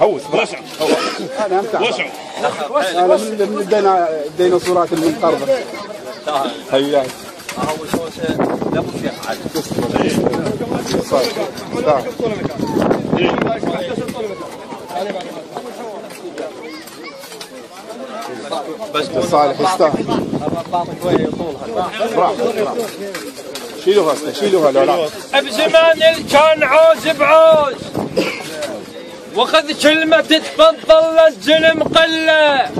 هوس وسع بدينا صورات المنقرضة. هيا هوس لا ابو الشيخ عاد بس صالح يستاهل. شيلوها لو لا. بزمان كان عوز بعوز وخذ كلمة تتفضل الزلم قلة،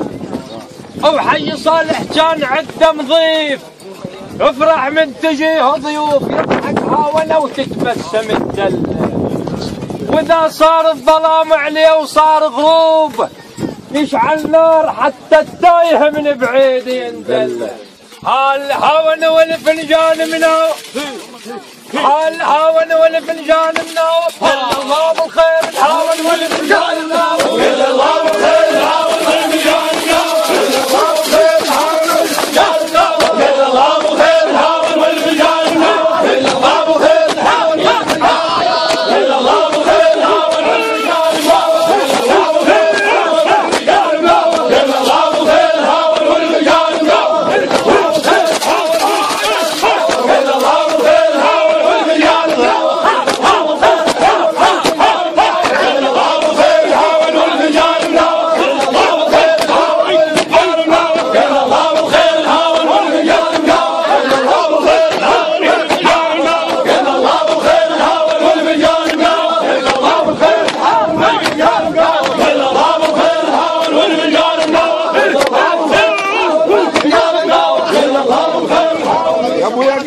او حي صالح كان عده مضيف، افرح من تجيه ضيوف، يضحك هاونه وتتبسم الدله، واذا صار الظلام عليه وصار غروب يشعل نار حتى التايه من بعيد يندل. هالهاون والفنجان مناو، هالهاون والفنجان مناو، الله بالخير الهاون والفنجان مناو، الله بالخير الهاون والفنجان مناو، الله بالخير الهاون والفنجان مناو، الله بالخير الهاون والفنجان مناو، الله بالخير الهاون والفنجان مناو، الله بالخير الهاون والفنجان مناو، الله بالخير الهاون والفنجان مناو، الله بالخير الهاون والفنجان مناو.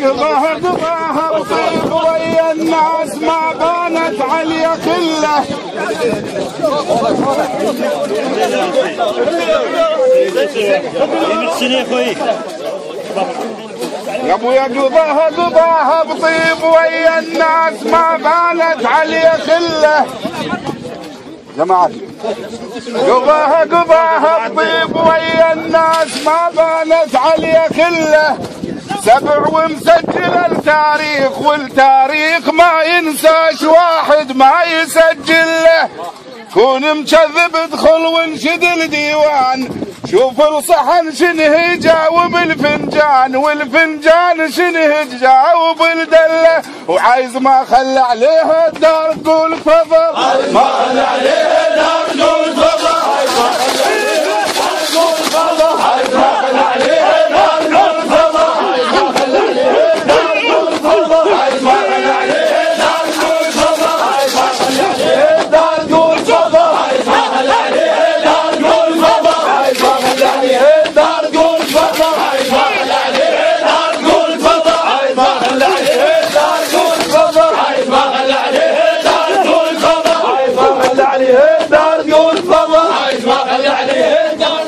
قضاها بطيب ويا الناس ما بانت عليا كله. يا ابويا قضاها بطيب ويا الناس ما بانت عليا كله. جماعتي قضاها بطيب ويا الناس ما بانت عليا كله. 7 ومسجل التاريخ والتاريخ ما ينساش واحد ما يسجل له. كون مكذب ادخل وانشد الديوان، شوف الصحن شنه يجاوب الفنجان، والفنجان شنه يجاوب الدله. وعايز ما خلى عليها الدار تقول فضل، ما خلى عليها الدار تقول فضل، ما خلى عليها الدار تقول فضل، ما خلى عليها الدار تقول فضل، ما خلى عليها الدار تقول فضل، ما خلى عليها الدار تقول فضل، ما خلى عليها الدار تقول فضل، ما خلى عليها الدار تقول فضل، ما خلى عليها الدار تقول فضل، ما خلى عليها الدار تقول فضل، ما خلى عليها الدار تقول فضل، ما خلى عليها الدار تقول فضل، ما خلى عليها الدار تقول فضل، ما خلى عليها الدار.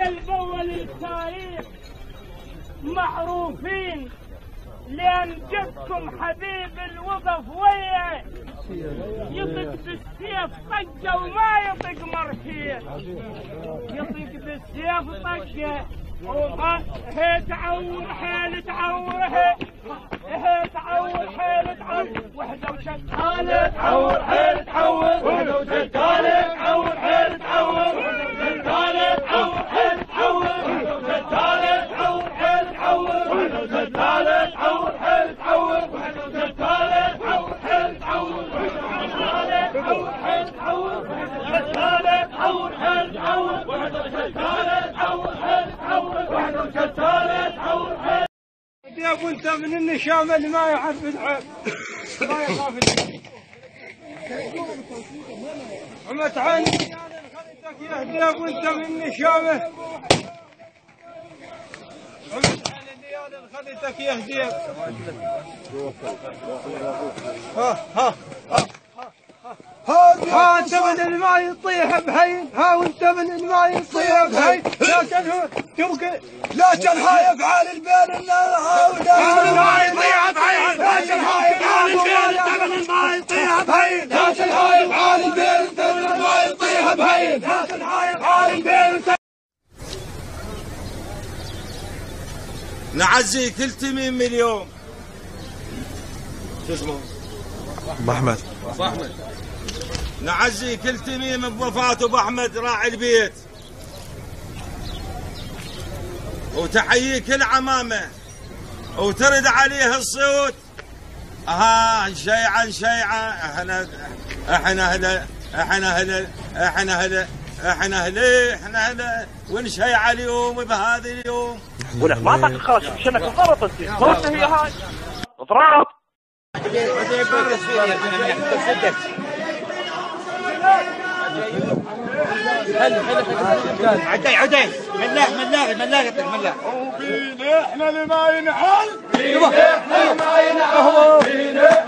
الأول التاريخ معروفين لأن جدكم حبيب الوقف وياه، يطق بالسيف طقه وما يطق مرشيح، يطق بالسيف طقه هي تعور حيل تعور هي تعور حيل تعور، وحده وشتاله تعور حيل تعور، وحده وشتاله تعور حيل تعور، وحده وشتاله تعور حيل تعور، وحده وشتاله تعور حيل تعور، وحده وشتاله تعور حيل تعور، وحده وشتاله تعور حيل تعور، وحده وشتاله تعور حيل تعور، وحده وشتاله تعور حيل تعور، وحده وشتاله تعور حيل تعور، وحده وشتاله تعور حيل. يا ابو انت من النشامه اللي ما يحب العيب ما يخاف العيب. عمت عين خليتك يهدي يا ابو انت من النشامه. عمت عين النيال خليتك يهدي. ها انت من الماء يطيح بهين، ها وانت من الماء يطيح بهين، لكن هو تبقى لكن هاي افعال البين انها من الماء يطيح بهين، لكن هاي افعال البين انت من الماء يطيح بهين، لكن هاي افعال البين انت من الماء يطيح بهين، لكن هاي افعال البين. نعزيك 300 مليون. شو اسمه؟ ابو احمد. ابو احمد نعزي كل تميم بوفاة ابو احمد راعي البيت، وتحيي كل عمامه وترد عليه الصوت. شيعا شيعا، احنا هلا احنا هلا ونشيع اليوم بهذا اليوم. ولك ما اعطاك الخرج شنك انضربت انت، ضربت هي هاي اضراب. عدي ملاق يطلق ملاق. وبينا احنا اللي ما ينحل، بينا احنا اللي ما ينحل، بينا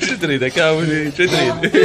شو تريد يا كاولي؟ شو تريد؟